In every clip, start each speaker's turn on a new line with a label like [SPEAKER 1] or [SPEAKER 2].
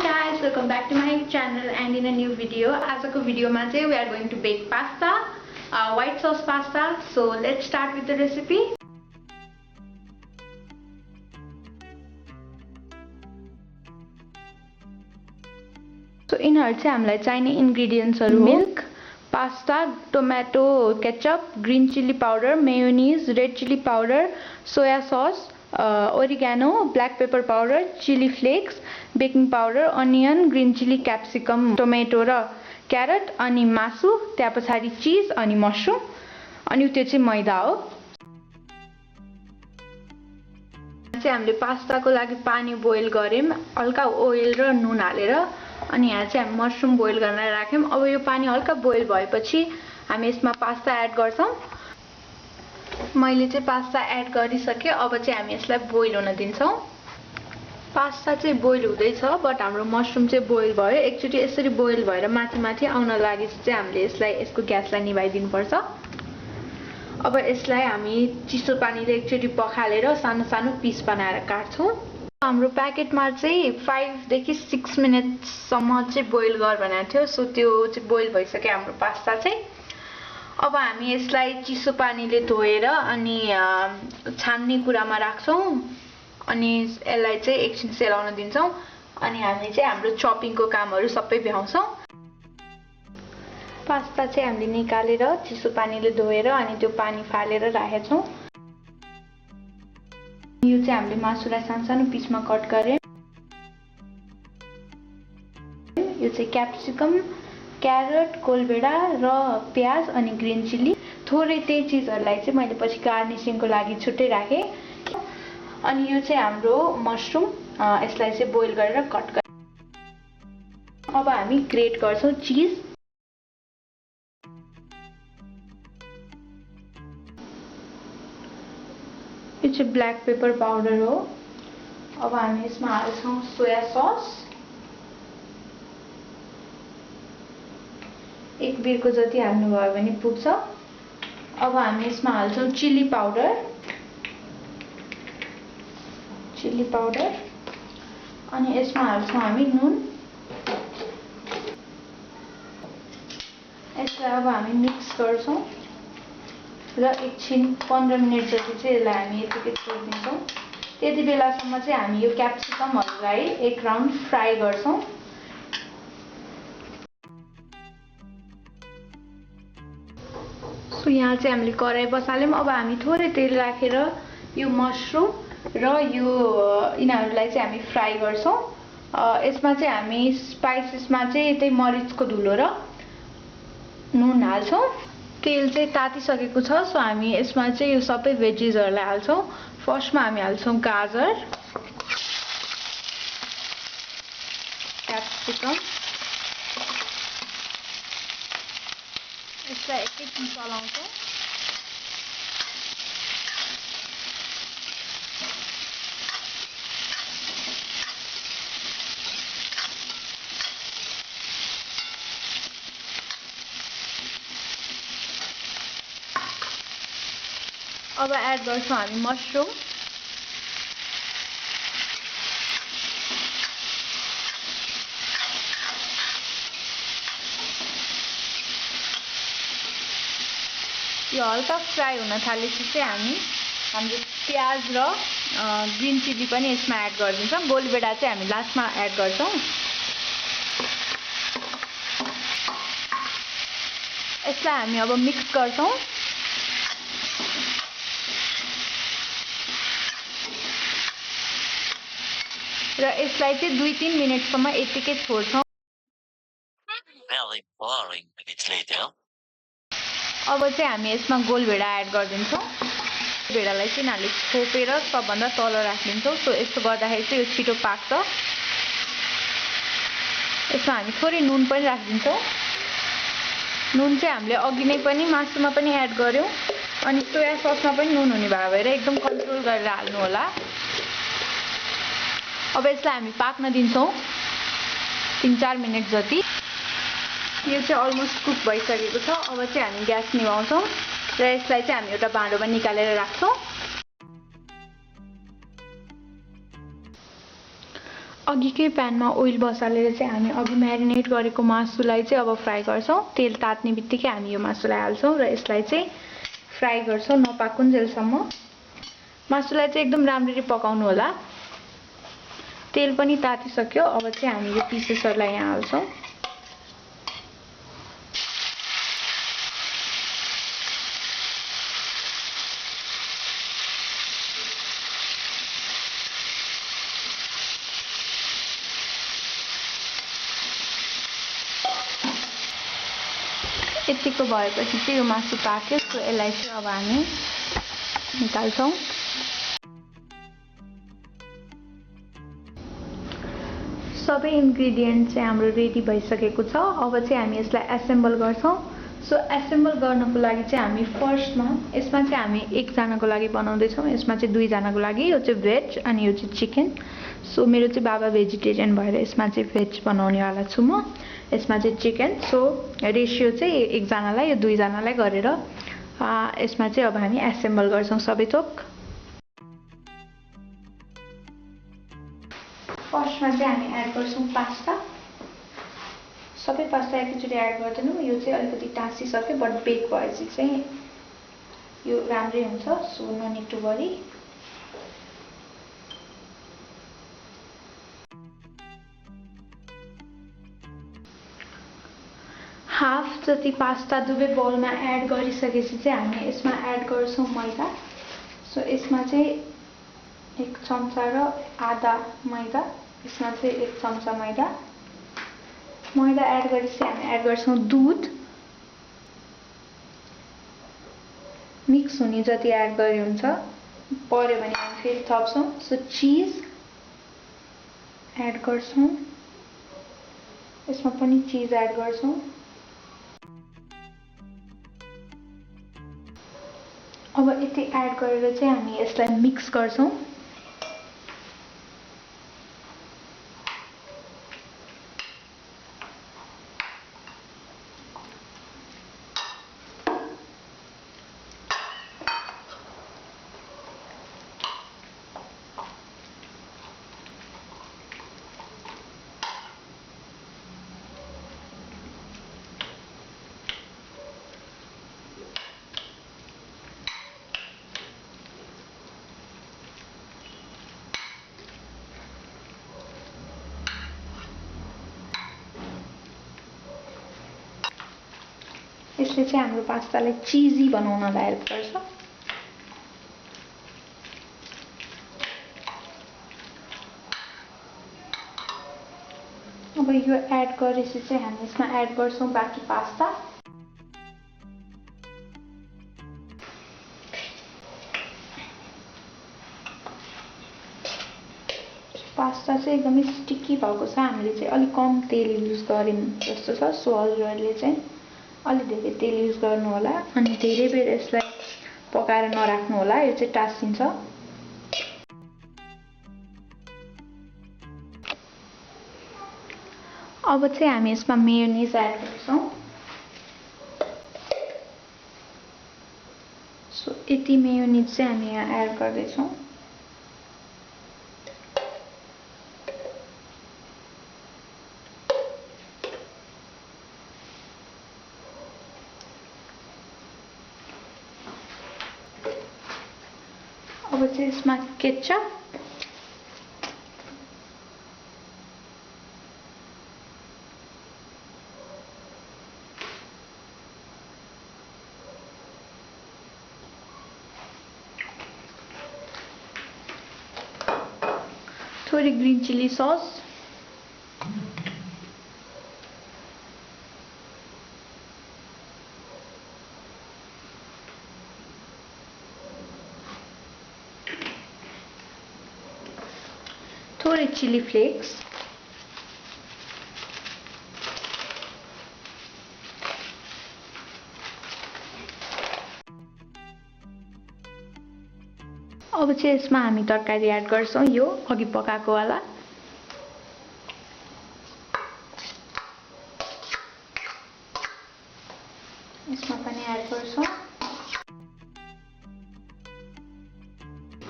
[SPEAKER 1] guys, welcome back to my channel and in a new video. आजको भिडियोमा चाहिँ we are going to bake pasta, white sauce pasta. So let's start with the recipe. So यिनीहरु चाहिँ हामीलाई चाहिने ingredients हरु milk, pasta, tomato ketchup, green chili powder, mayonnaise, red chili powder, soya sauce, oregano, black pepper powder, chili flakes, baking powder, onion, green chili, capsicum, tomato र carrot अनि मासु, त्यसपछि cheese अनि mushroom अनि त्यो चाहिँ मैदा हो। चाहिँ हामीले पास्ताको लागि पानी बोइल गर्यौं, हल्का ओइल र नुन हालेर अनि यहाँ चाहिँ हामी मशरुम बोइल गर्न राख्यौं। अब यो पानी हल्का बोइल भएपछि हामी यसमा पास्ता एड गर्छौं। मैले चाहिँ पास्ता एड गरिसके, अब चाहिँ हामी यसलाई बोइल हुन दिन्छौं। पास्ता चाहिँ बोइल हुँदैछ बट हाम्रो मशरुम चाहिँ बोइल भयो। एकचोटी यसरी बोइल भएर माथि माथि आउन लागेपछि चाहिँ हामीले यसलाई यसको ग्यासलाई निभाइदिनु पर्छ। अब यसलाई हामी चिसो पानीले एकचोटी पखालेर सानो सानो पिस बनाएर काट्छौं। हाम्रो प्याकेटमा चाहिँ 5 देखि 6 मिनेटसम्म चाहिँ बोइल गर भनेको थियो। सो त्यो चाहिँ बोइल भइसक्यो हाम्रो पास्ता चाहिँ। अब हामी यसलाई चिसो पानीले धोएर अनि छान्ने कुरामा राख्छौं अनि यसलाई चाहिँ एकछिन सेलाउन दिन्छौं अनि हामी चाहिँ हाम्रो चपिङको कामहरु सबै भ्याउँछौं। पास्ता चाहिँ हामीले निकालेर चिसो पानीले धोएर अनि त्यो पानी फालेर राखेछौं। यो चाहिँ हामीले मासुलाई सानो पिसमा कट गरे। यो चाहिँ क्याप्सिकम, क्यारट, कोलभेडा र प्याज अनि ग्रीन चिली। थोरै त्यही चीजहरुलाई चाहिँ मैले पछि गार्निशिङको लागि छुट्टै राखे। अनि यो चाहिँ हाम्रो मशरुम, यसलाई चाहिँ बोइल गरेर कट गरे। अब हामी ग्रेट गर्छौं चीज। यो चाहिँ ब्ल्याक पेपर पाउडर हो। अब हामी यसमा हाल्छौं सोया सस, एक बिरको जति हाल्नु भयो भने पुग्छ। अब हामी यसमा हाल्छौं चिली पाउडर, अनि यसमा हाल्छौं हामी नुन। यसलाई अब हामी मिक्स गर्छौं र एकछिन 15 मिनेट जति चाहिँ यसलाई हामी यतिकै छोड्दिन्छौं। त्यति बेलासम्म चाहिँ हामी यो क्याप्सिकमहरुलाई एक राउन्ड फ्राई गर्छौं। सो यहाँ चाहिँ हामीले कराई बसाल्यौं। अब हामी थोरै तेल राखेर यो मशरुम र यो यिनीहरुलाई चाहिँ हामी फ्राई गर्छौं। यसमा चाहिँ हामी स्पाइसेसमा चाहिँ त्यही मरिचको धुलो र नुन हाल्छौं। तेल चाहिँ तातिसकेको छ। सो हामी यसमा चाहिँ यो सबै भेजिसहरुलाई हाल्छौं। फर्स्टमा हामी हाल्छौं गाजर, क्याप्सिकम, यसलाई एकैछिन चलाउँछौं। अब एड गर्छौं हामी मशरुम, यो हल्का फ्राई हुन थालेपछि चाहिँ हामी हाम्रो प्याज र ग्रीन चिली पनि यसमा एड गरिदिन्छौं। गोलभेडा चाहिँ हामी लास्टमा एड गर्छौं। यसलाई हामी अब मिक्स गर्छौं र यसलाई चाहिँ 2-3 मिनेटसम्म यतिकै छोड्छौं। अब चाहिँ हामी यसमा गोलभेडा एड गरिदिन्छौं। भेडालाई चाहिँ हामीले छोपेर सबभन्दा तल राखिदिन्छौं। सो यस्तो गर्दाखेरि चाहिँ यो छिटो पाक्छ। यसमा हामी थोरै नुन पनि राखिदिन्छौं। नुन चाहिँ हामीले अघि नै पनि मासुमा पनि एड गर्यौं अनि सोया ससमा पनि नुन हुने भएर एकदम कन्ट्रोल गरेर हाल्नु होला। अब यसलाई हामी पाक्न दिन्छौं 3-4 मिनेट जति। यो चाहिँ अलमोस्ट कुक भइसकेको छ। अब चाहिँ हामी ग्यास निभाउँछौं र यसलाई चाहिँ हामी एउटा भाँडोमा निकालेर राख्छौं। अघिकै प्यानमा ओइल बसालेर चाहिँ हामी अघि म्यारिनेट गरेको मासुलाई चाहिँ अब फ्राई गर्छौं। तेल तात्ने बित्तिकै हामी यो मासुलाई हाल्छौं र यसलाई चाहिँ फ्राई गर्छौं नपाकुन्जेलसम्म। मासुलाई चाहिँ एकदम राम्ररी पकाउनु होला। तेल पनि तातिसक्यो। अब चाहिँ हामी यो पिसेसहरुलाई यहाँ हाल्छौं। यतिको भएपछि चाहिँ यो मासु पाक्यो। सो यसलाई चाहिँ अब हामी निकाल्छौं। सबै इन्ग्रेडिएन्ट चाहिँ हाम्रो रेडी भइसकेको छ। अब चाहिँ हामी यसलाई एसेम्बल गर्छौं। सो एसेम्बल गर्नको लागि चाहिँ हामी फर्स्टमा यसमा चाहिँ हामी एक जनाको लागि बनाउँदै छौं। यसमा चाहिँ दुई जनाको लागि। यो चाहिँ भेज अनि यो चाहिँ चिकन। सो मेरो चाहिँ बाबा भेजिटेरियन भएर यसमा चाहिँ भेज बनाउने वाला छु म। यसमा चाहिँ चिकन। सो रेशियो चाहिँ एक जनालाई यो दुई जनालाई गरेर यसमा चाहिँ अब हामी एसेम्बल गर्छौं सबै थोक। फर्स्टमा चाहिँ हामी एड गर्छौं पास्ता। सबै पास्ता एकैचोटि एड गर्दैनौं। यो चाहिँ अलिकति टाँसिसक्यो बट बेक भएपछि चाहिँ यो राम्रै हुन्छ। So no need to worry. Half जति पास्ता दुवै बोलमा एड गरिसकेपछि चाहिँ हामी यसमा एड गर्छौं मैदा। सो यसमा चाहिँ 1 चम्चा र आधा मैदा। यसमा चाहिँ 1 चम्चा मैदा। मैदा एड गरेपछि हामी एड गर्छौं दूध। मिक्स हुने जति एड गरे हुन्छ। पर्यो भने हामी फेरि थप्छौं। सो चीज एड गर्छौं। यसमा पनि चीज एड गर्छौं। अब यति एड गरेर चाहिँ हामी यसलाई मिक्स गर्छौं। यसले चाहिँ हाम्रो पास्तालाई चीजी बनाउनलाई हेल्प गर्छ। अब यो एड गरेपछि चाहिँ हामी यसमा एड गर्छौं बाकी पास्ता। पास्ता चाहिँ एकदमै स्टिकी भएको छ। हामीले चाहिँ अलि कम तेल युज गर्यौं जस्तो छ। सो हजुरहरुले चाहिँ अलि धेरै तेल युज गर्नु होला अनि धेरै बेर यसलाई पकाएर नराख्नु होला। यो चाहिँ टास्सिन्छ। अब चाहिँ हामी यसमा मेयोनिज एड गर्छौं। सो यति मेयोनिज चाहिँ हामी यहाँ एड गर्दै छौं। अब चाहिँ यसमा केचप थोड़ी ग्रीन चिली सॉस थोड़े चिली फ्लेक्स अब चाहिँ यसमा हामी तरकारी एड गर्छौं। यो अघि पकाएको वाला यसमा पनि एड गर्छौं।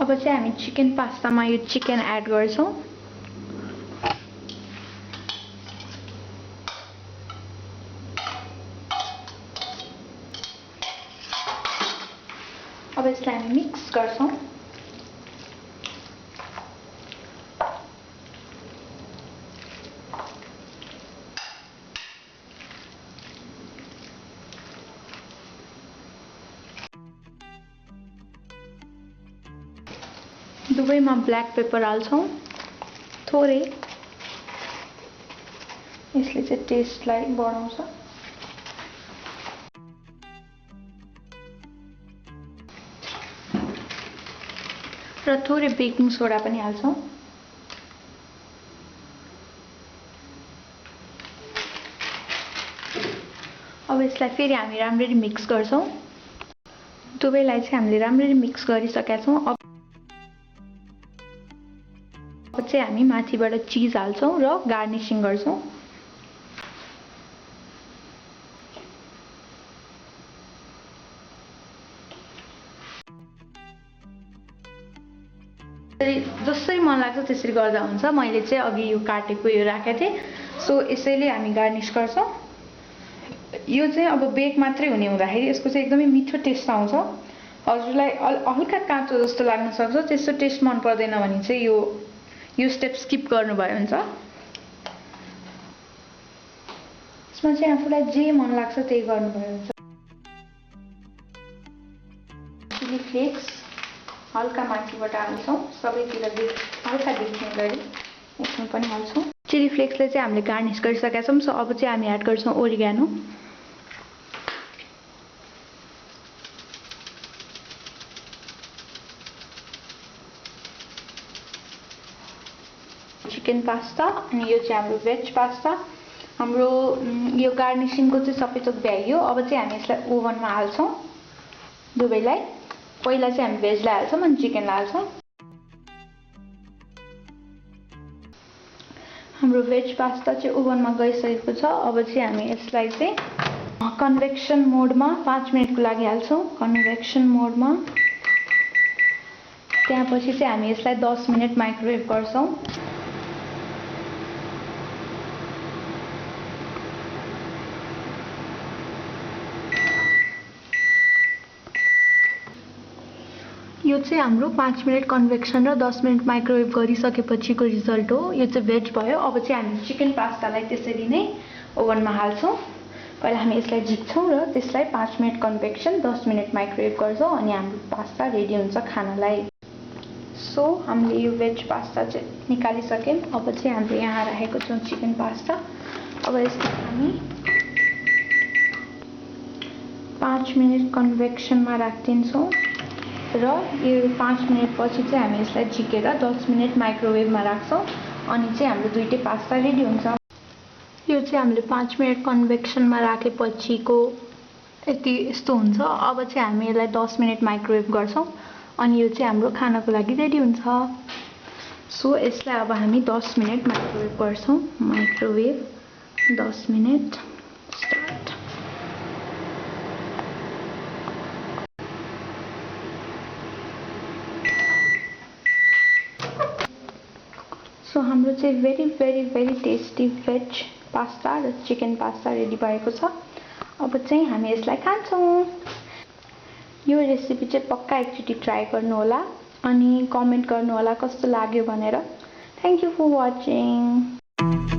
[SPEAKER 1] अब चाहिँ हामी चिकन पास्तामा यो चिकन एड गर्छौं। अब यसलाई हामी मिक्स गर्छौं। दुवैमा ब्ल्याक पेपर हाल्छौं थोरै, यसले चाहिँ टेस्टलाई बढाउँछ। र थोरै बेकिङ सोडा पनि हाल्छौं। अब यसलाई फेरि हामी राम्ररी मिक्स गर्छौं। दुवैलाई चाहिँ हामीले राम्ररी मिक्स गरिसकेका छौं। अब चाहिँ हामी माथिबाट चीज हाल्छौं र गार्निशिङ गर्छौं। जसरी मन लाग्छ त्यसरी गर्दा हुन्छ। मैले चाहिँ अघि यो काटेको यो राखेको थिएँ, सो यसैले हामी गार्निश गर्छौं। यो चाहिँ अब बेक मात्रै हुने हुँदाखेरि यसको चाहिँ एकदमै मिठो टेस्ट आउँछ। हजुरलाई हल्का काँचो जस्तो लाग्न सक्छ, त्यस्तो टेस्ट मन पर्दैन भने चाहिँ यो स्टेप स्किप गर्नुभयो हुन्छ। यसमा चाहिँ आफूलाई जे मन लाग्छ त्यही गर्नुभयो हुन्छ। चिली फ्लेक्स हल्का माथिबाट हाल्छौं, सबैतिर हल्का देख्ने गरी यसमा पनि हाल्छौं। चिली फ्लेक्सले चाहिँ हामीले गार्निश गरिसकेका छौं। सो अब चाहिँ हामी एड गर्छौं ओरिगानो। चिकन पास्ता अनि यो चाहिँ हाम्रो भेज पास्ता। हाम्रो यो गार्निशिङको चाहिँ सबै थोक भ्याइयो। अब चाहिँ हामी यसलाई ओभनमा हाल्छौं दुवैलाई। पहिला चाहिँ हामी भेजलाई हाल्छौं अनि चिकनलाई हाल्छौं। हाम्रो भेज पास्ता चाहिँ ओभनमा गइसकेको छ। अब चाहिँ हामी यसलाई चाहिँ कन्वेक्सन मोडमा 5 मिनेटको लागि हाल्छौं। कन्वेक्सन मोडमा त्यसपछि चाहिँ हामी यसलाई 10 मिनेट माइक्रोवेभ गर्छौं। यो चाहिँ हाम्रो 5 मिनेट कन्वेक्सन र 10 मिनेट माइक्रोवेभ गरिसकेपछिको रिजल्ट हो। यो चाहिँ भेज भयो। अब चाहिँ हामी चिकन पास्तालाई त्यसरी नै ओभनमा हाल्छौं। पहिला हामी यसलाई झिक्छौं र त्यसलाई 5 मिनेट कन्वेक्सन 10 मिनेट माइक्रोवेभ गर्छौं अनि हाम्रो पास्ता रेडी हुन्छ खानलाई। सो हामीले यो भेज पास्ता चाहिँ निकालिसक्यौं। अब चाहिँ हामीले यहाँ राखेको छौं चिकन पास्ता। अब यसलाई हामी 5 मिनेट कन्वेक्सनमा राख्दिन्छौं र यो 5 मिनेट पछि चाहिँ हामी यसलाई झिकेर 10 मिनेट माइक्रोवेभमा राख्छौं अनि चाहिँ हाम्रो दुईटै पास्ता रेडी हुन्छ। यो चाहिँ हामीले 5 मिनेट कन्वेक्सनमा राखेपछिको यस्तो हुन्छ। अब चाहिँ हामी यसलाई 10 मिनेट माइक्रोवेभ गर्छौं अनि यो चाहिँ हाम्रो खानको लागि रेडी हुन्छ। सो यसलाई अब हामी 10 मिनेट माइक्रोवेभ गर्छौं। Microwave 10 minute start. सो हाम्रो चाहिँ भेरी टेस्टी भेज पास्ता र चिकन पास्ता रेडी भएको छ। अब चाहिँ हामी यसलाई खान्छौं। यो रेसिपी चाहिँ पक्का एकचोटि ट्राई गर्नु होला अनि कमेन्ट गर्नु होला कस्तो लाग्यो भनेर। Thank you for watching.